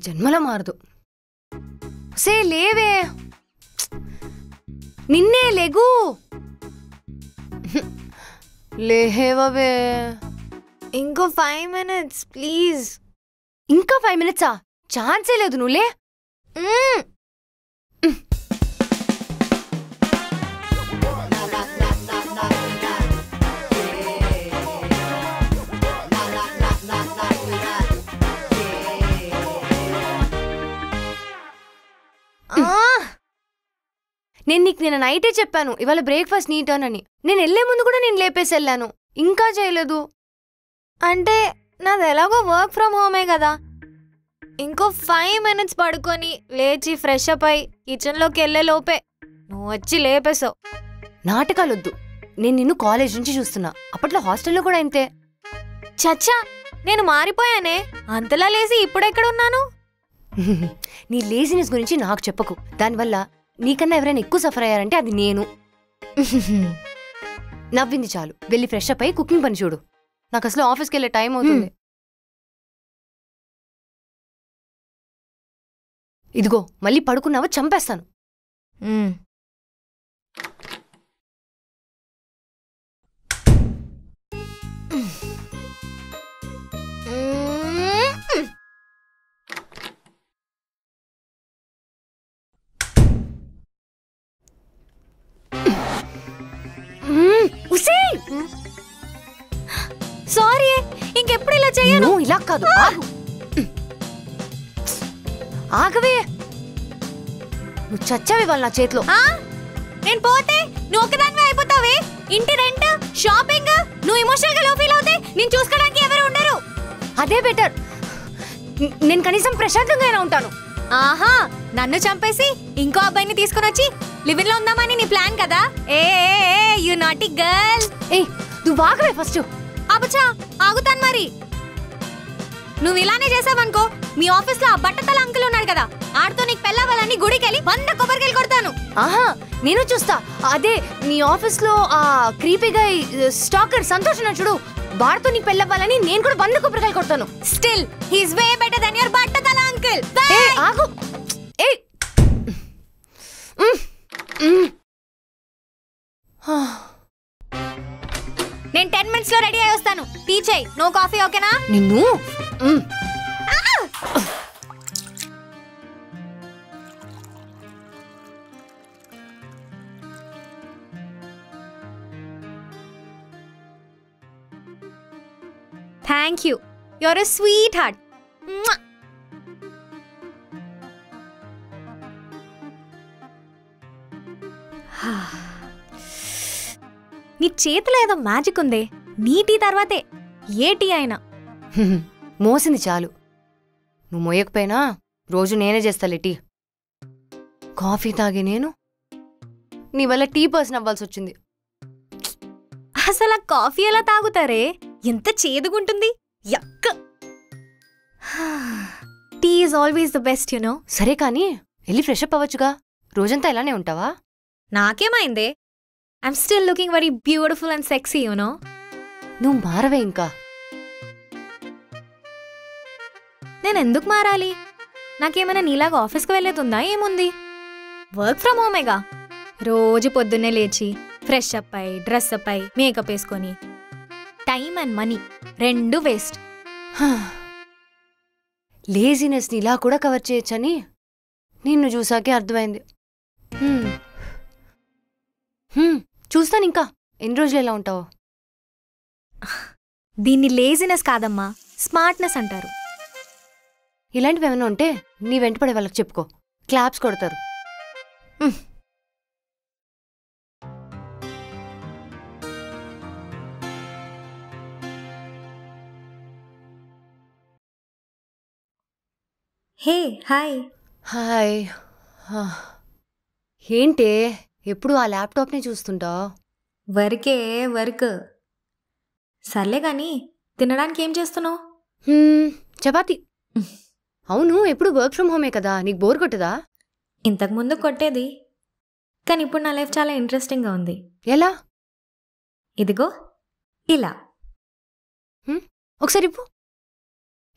జన్మలో మారదు. సే లేవే, నిన్నే లేగు. లేవే. ఇంకో 5 minutes ప్లీజ్. ఇంకా 5 minutes? ఛాన్సే లేదు. నువ్వులే. నేను నీకు నిన్న నైటే చెప్పాను ఇవాళ బ్రేక్ఫాస్ట్ నీ టర్న్ అని. నేను వెళ్లే ముందు కూడా నేను లేపేసి వెళ్ళాను, ఇంకా చేయలేదు. అంటే నాది ఎలాగో వర్క్ ఫ్రమ్ హోమే కదా. ఇంకో 5 minutes పడుకొని లేచి ఫ్రెష్ అప్ అయి కిచెన్లోకి వెళ్ళే లోపే నువ్వు వచ్చి లేపేసావు. నాటకాలొద్దు. నేను నిన్ను కాలేజ్ నుంచి చూస్తున్నా. అప్పట్లో హాస్టల్లో కూడా ఇంతే. చచ్చా, నేను మారిపోయానే. అంతలా లేసి ఇప్పుడెక్కడున్నాను? నీ లేజినెస్ గురించి నాకు చెప్పకు. దానివల్ల నీకన్నా ఎవరైనా ఎక్కువ సఫర్ అయ్యారంటే అది నేను. నవ్వింది చాలు, వెళ్ళి ఫ్రెష్ అప్ అయి కుకింగ్ పని చూడు. నాకు అసలు ఆఫీస్కి వెళ్ళే టైం అవుతుంది. ఇదిగో మళ్ళీ పడుకున్నావో చంపేస్తాను. సారీ, ఇంకెప్పుడు ఇలా చెయ్యను. ఇలా కాదు, ఆగవే. నువ్వు చచ్చావి వాళ్ళ నా చేతిలో. నేను పోతే నువ్వు ఒకదానివే అయిపోతావే. ఇంటి రెంట్, షాపింగ్, నువ్వు ఎమోషనల్ గా లో ఫీల్ అవుతే నేను చూసుకోవడానికి ఎవరు ఉండరు. అదే బెటర్. నేను కనీసం ప్రశాంతంగా ఉంటాను. ఆహా, నన్ను చంపేసి ఇంకో అబ్బాయిని తీసుకుని వచ్చి లివింగ్ లో ఉందామని నీ ప్లాన్ కదా. ఏ యు నాటీ గర్ల్. నువ్వు ఆగవే ఫస్ట్. అబచా, ఆగుతాను మరి. నువ్వు ఇలానే చేసావనుకో, మీ ఆఫీస్ లో ఆ బట్టతల అంకుల్ ఉన్నాడు కదా, ఆడితో నీకు పెళ్ళావాలని గుడికెళ్ళి 100 కొబ్బరికాయలు కొడతాను. ఆహా, నేను చూస్తా. అదే నీ ఆఫీస్ లో ఆ క్రీపీగా స్టాకర్ సంతోష్ చూడు, వాడితో నీకు పెళ్ళవ్వాలని నేను కూడా 100 కొబ్బరికాయలు కొడతాను. Still he is way better than your బట్టతల అంకుల్. ఆగు. నేను 10 minutes లో రెడీ అయి వస్తాను. టీ చేయి, నో కాఫీ, ఓకేనా? నిన్ను thank you, your a sweet heart. నీ చేతిలో ఏదో మ్యాజిక్ ఉందే. నీ టీ తర్వాతే ఏ టీ అయినా. మోసింది చాలు. నువ్వు మోయకపోయినా రోజు నేనే చేస్తాలే టీ. కాఫీ తాగే నేను నీ వల్ల టీ పర్సన్ అవ్వాల్సి వచ్చింది. అసలు ఆ కాఫీ ఎలా తాగుతారే? ఎంత చేదుగుంటుంది. యక్క. Tea is always the best, you know. సరే కానీ వెళ్ళి ఫ్రెష్ అప్ అవ్వచ్చుగా. రోజంతా ఇలానే ఉంటావా? నాకేమైందే? I'm still looking very beautiful and sexy, you know. నువ్వు మారవే ఇంకా. నేను ఎందుకు మారాలి? నాకేమైనా నీలాగా ఆఫీస్కి వెళ్ళేతుందా? ఏముంది, వర్క్ ఫ్రమ్ హోమేగా. రోజు పొద్దున్నే లేచి ఫ్రెష్ అప్ అయి, డ్రెస్ అప్ అయి, మేకప్ వేసుకొని, టైం అండ్ మనీ 2 వేస్ట్. లేజినెస్ని ఇలా కూడా కవర్ చేయొచ్చని నిన్ను చూసాకే అర్థమైంది. చూస్తాను ఇంకా ఎన్ని రోజులు ఎలా ఉంటావు. దీన్ని లేజినెస్ కాదమ్మా, స్మార్ట్నెస్ అంటారు. ఇలాంటివి ఏమైనా ఉంటే నీ వెంటపడే వాళ్ళకి చెప్పుకో, క్లాప్స్ కొడతారు. Hey hi. హాయ్. ఏంటే ఎప్పుడు ఆ ల్యాప్టాప్నే చూస్తుంటావు? వర్కే వర్క్. సర్లే కానీ తినడానికి ఏం చేస్తున్నావు? చపాతి. అవును, ఎప్పుడు వర్క్ ఫ్రమ్ హోమే కదా, నీకు బోర్ కొట్టదా? ఇంతకుముందు కొట్టేది, కానీ ఇప్పుడు నా లైఫ్ చాలా ఇంట్రెస్టింగ్గా ఉంది. ఎలా? ఇదిగో ఇలా. ఒకసారి ఇప్పు.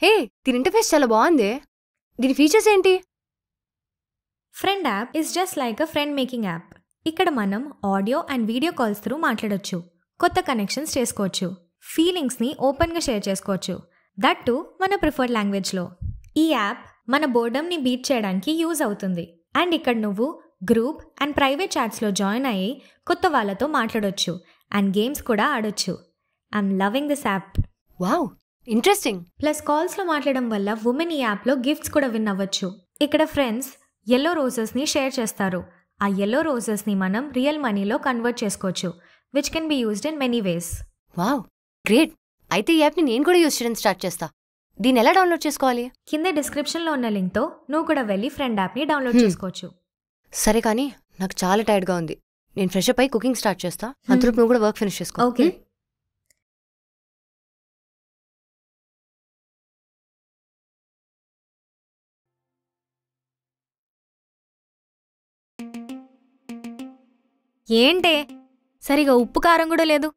హే, దీని ఇంటర్ఫేస్ చాలా బాగుంది. దీని ఫీచర్స్ ఏంటి? Friend app is just like a friend making app. ఇక్కడ మనం audio and video calls through మాట్లాడొచ్చు, కొత్త కనెక్షన్స్ చేసుకోవచ్చు, ఫీలింగ్స్ని ఓపెన్గా షేర్ చేసుకోవచ్చు, దట్ టు మన ప్రిఫర్డ్ లాంగ్వేజ్లో. ఈ యాప్ మన బోర్డమ్ని బీట్ చేయడానికి యూజ్ అవుతుంది. అండ్ ఇక్కడ నువ్వు గ్రూప్ అండ్ ప్రైవేట్ చాట్స్లో జాయిన్ అయ్యి కొత్త వాళ్ళతో మాట్లాడొచ్చు అండ్ గేమ్స్ కూడా ఆడొచ్చు. I'm loving this app. Wow, interesting. Plus కాల్స్లో మాట్లాడడం వల్ల ఉమెన్ ఈ యాప్లో గిఫ్ట్స్ కూడా విన్ అవ్వచ్చు. ఇక్కడ ఫ్రెండ్స్ ఎల్లో రోజెస్ని షేర్ చేస్తారు. ఆ ఎల్లో రోజెస్ని మనం రియల్ మనీలో కన్వర్ట్ చేసుకోవచ్చు, which can be used in many ways. Wow, great. అయితే ఈ యాప్ని నేను కూడా యూజ్ చేయడం స్టార్ట్ చేస్తా. దీన్ని ఎలా డౌన్లోడ్ చేసుకోవాలి? కింద డిస్క్రిప్షన్లో ఉన్న లింక్తో నువ్వు కూడా వెళ్ళి ఫ్రెండ్ యాప్ని డౌన్లోడ్ చేసుకోవచ్చు. సరే, కానీ నాకు చాలా టైర్డ్గా ఉంది. నేను ఫ్రెష్ అప్ అయి కుకింగ్ స్టార్ట్ చేస్తా. అంతలోపు నువ్వు కూడా వర్క్ ఫినిష్ చేసుకో. ఓకే. ఏంటే సరిగా ఉప్పు కారం కూడా లేదు,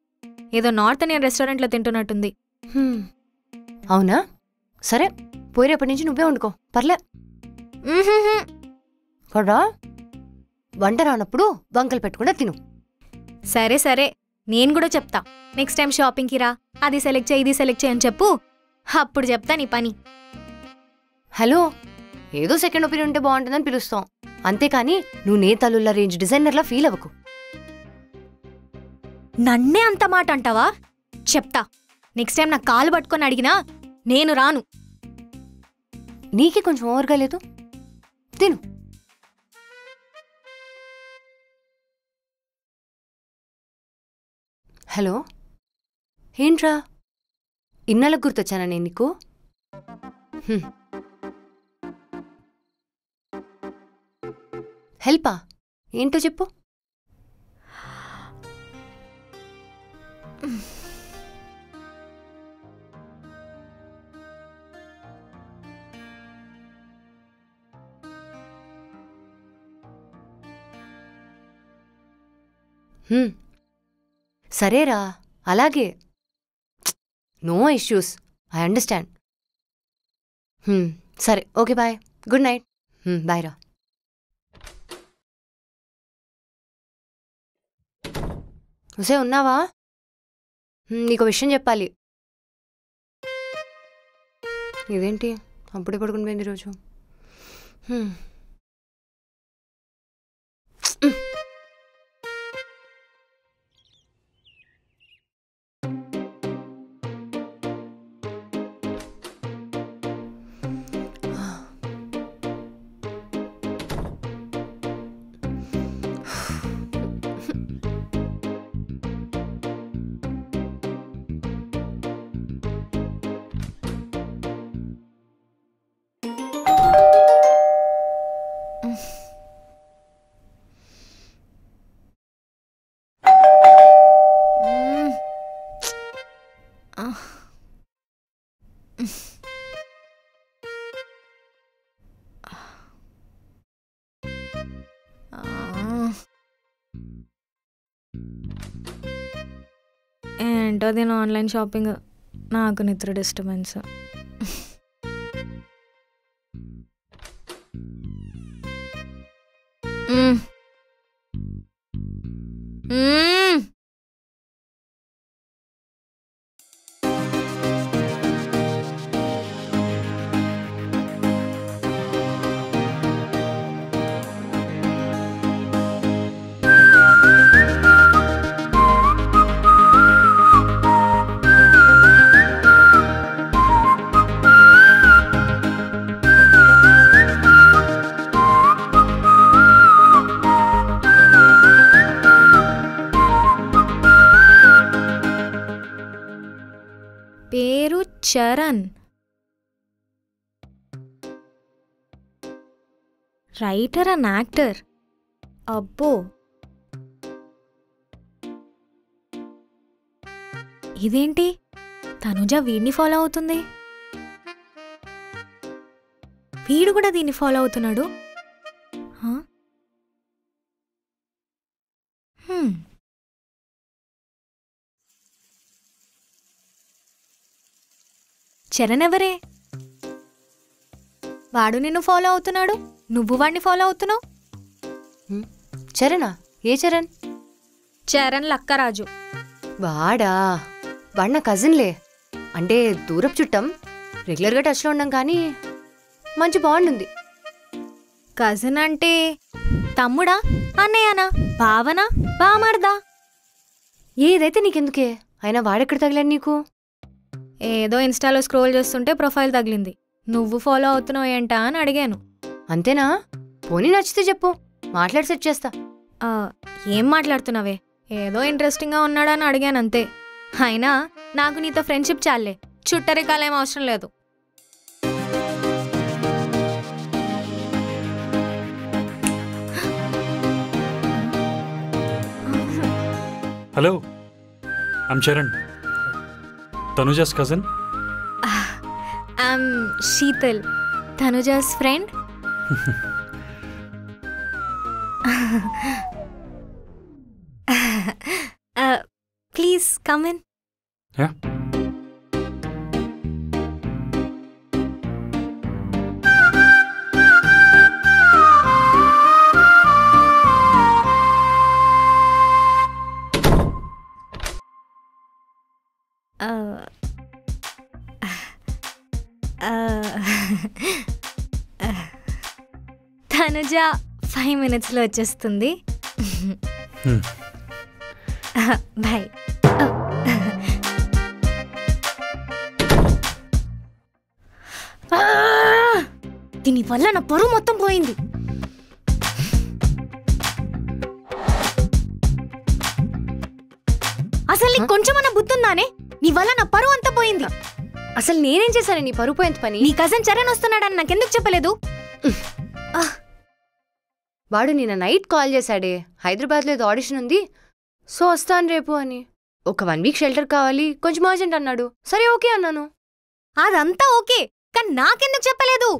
ఏదో నార్త్ ఇండియన్ రెస్టారెంట్లో తింటున్నట్టుంది. అవునా? సరే, పోయి రేపటి నుంచి నువ్వే వండుకో, పర్లే. కదా, వంట రానప్పుడు వంకలు పెట్టకుండా తిను. సరే సరే, నేను కూడా చెప్తా. నెక్స్ట్ టైం షాపింగ్కి రా, అది సెలెక్ట్ చేయి, ఇది సెలెక్ట్ చేయని చెప్పు, అప్పుడు చెప్తా నీ పని. హలో, ఏదో సెకండ్ ఒపీనియన్ ఉంటే బాగుంటుందని పిలుస్తాం, అంతేకాని నువ్వు నేతలుల్ల రేంజ్ డిజైనర్లా ఫీల్ అవ్వకు. నన్నే అంత మాట అంటావా? చెప్తా. నెక్స్ట్ టైం నా కాలు పట్టుకొని అడిగినా నేను రాను. నీకే కొంచెం ఓవర్గా లేదు? తిను. హలో, ఏంట్రా ఇన్నాళ్ళకు గుర్తొచ్చానా నేను నీకు? హెల్పా? ఏంటో చెప్పు. సరేరా, అలాగే. No issues, I understand. సరే, okay, bye, good night. Bye రా. ఉసే, ఉన్నావా? నీకు విషయం చెప్పాలి. ఇదేంటి అప్పుడే పడుకుని పోయింది ఈరోజు? ఏంటో దీని ఆన్లైన్ షాపింగ్, నాకు నిద్ర డిస్టర్బెన్స్. పేరు చరణ్, రైటర్ అండ్ యాక్టర్. అబ్బో, ఇదేంటి తనుజ వీడిని ఫాలో అవుతుంది, వీడు కూడా దీన్ని ఫాలో అవుతున్నాడు. హ? చరణ్ ఎవరే? వాడు నిన్ను ఫాలో అవుతున్నాడు, నువ్వు వాడిని ఫాలో అవుతున్నావు. చరణా? ఏ చరణ్? చరణ్ లక్కరాజు. వాడా? వాడు నా కజిన్లే, అంటే దూరపు చుట్టం. రెగ్యులర్గా టచ్లో ఉండం, కానీ మంచి బాండ్ ఉంది. కజిన్ అంటే తమ్ముడా, అన్నయ్యనా, బావనా, బామర్దా? ఏదైతే నీకెందుకే, అయినా వాడెక్కడ తగిలాడు నీకు? ఏదో ఇన్స్టాలో స్క్రోల్ చేస్తుంటే ప్రొఫైల్ తగిలింది, నువ్వు ఫాలో అవుతున్నావు ఏంటా అని అడిగాను. అంతేనా? పోనీ నచ్చితే చెప్పు, మాట్లాడి సెట్ చేస్తా. ఏం మాట్లాడుతున్నావే? ఏదో ఇంట్రెస్టింగ్గా ఉన్నాడని అడిగాను అంతే. అయినా నాకు నీతో ఫ్రెండ్షిప్ చాలే, చుట్టరికాలేం అవసరం లేదు. Hello, I'm Charan, Tanuja's cousin. I'm Sheetal, Tanuja's friend. Please come in. Yeah. Tanuja 5 minutesలో వచ్చేస్తుంది. బాయ్. దీనివల్ల నా పరువు మొత్తం పోయింది. అసలు నీకు కొంచెమన్నా బుద్ధుందానే? నీ వల్ల నా పరువు అంతా పోయింది. అసలు నేనేం చేశాను నీ పరువు పోయేంత పని? నీ కజిన్ చరణ్ వస్తున్నాడని నాకెందుకు చెప్పలేదు? వాడు నిన్న నైట్ కాల్ చేశాడే, హైదరాబాద్లో ఏదో ఆడిషన్ ఉంది, సో వస్తాను రేపు అని. ఒక 1 week షెల్టర్ కావాలి, కొంచెం అర్జెంట్ అన్నాడు. సరే ఓకే అన్నాను. అదంతా ఓకే, కానీ నాకెందుకు చెప్పలేదు?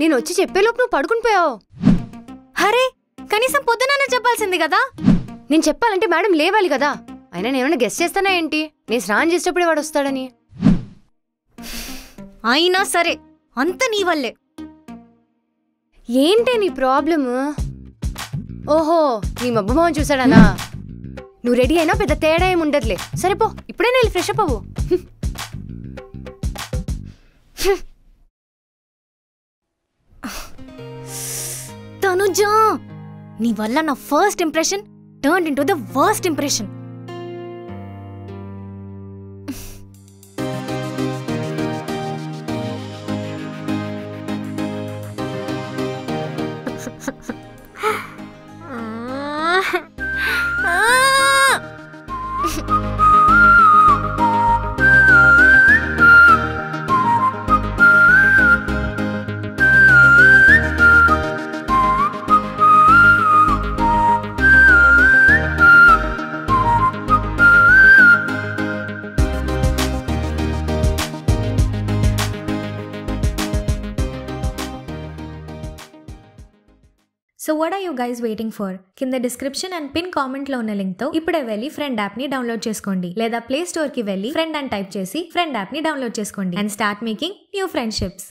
నేను వచ్చి చెప్పేలోపు నువ్వు పడుకుని పోయావు. అరే, కనీసం పొద్దుననే చెప్పాల్సింది కదా. నేను చెప్పాలంటే మేడం లేవాలి కదా. అయినా నేనేమన్నా గెస్ట్ చేస్తానా ఏంటి? నేను స్నానం చేసేటప్పుడే వాడు వస్తాడని. అయినా సరే, అంత నీ వల్లే. ఏంటే నీ ప్రాబ్లము? ఓహో, నీ మబ్బు మొహం చూసాడనా? నువ్వు రెడీ అయినా పెద్ద తేడా ఏమి ఉండదులే. సరేపో, ఇప్పుడే వెళ్ళి ఫ్రెష్ అప్ అవ్వు. తనుజా, నీ వల్ల నా first impression turn into the worst impression. So what are you guys waiting for? కింద డిస్క్రిప్షన్ అండ్ పిన్ కామెంట్ లో ఉన్న లింక్ తో ఇప్పుడే వెళ్ళి ఫ్రెండ్ యాప్ ని డౌన్లోడ్ చేసుకోండి, లేదా ప్లే స్టోర్ కి వెళ్ళి ఫ్రెండ్ అని టైప్ చేసి ఫ్రెండ్ యాప్ ని డౌన్లోడ్ చేసుకోండి and start making new friendships.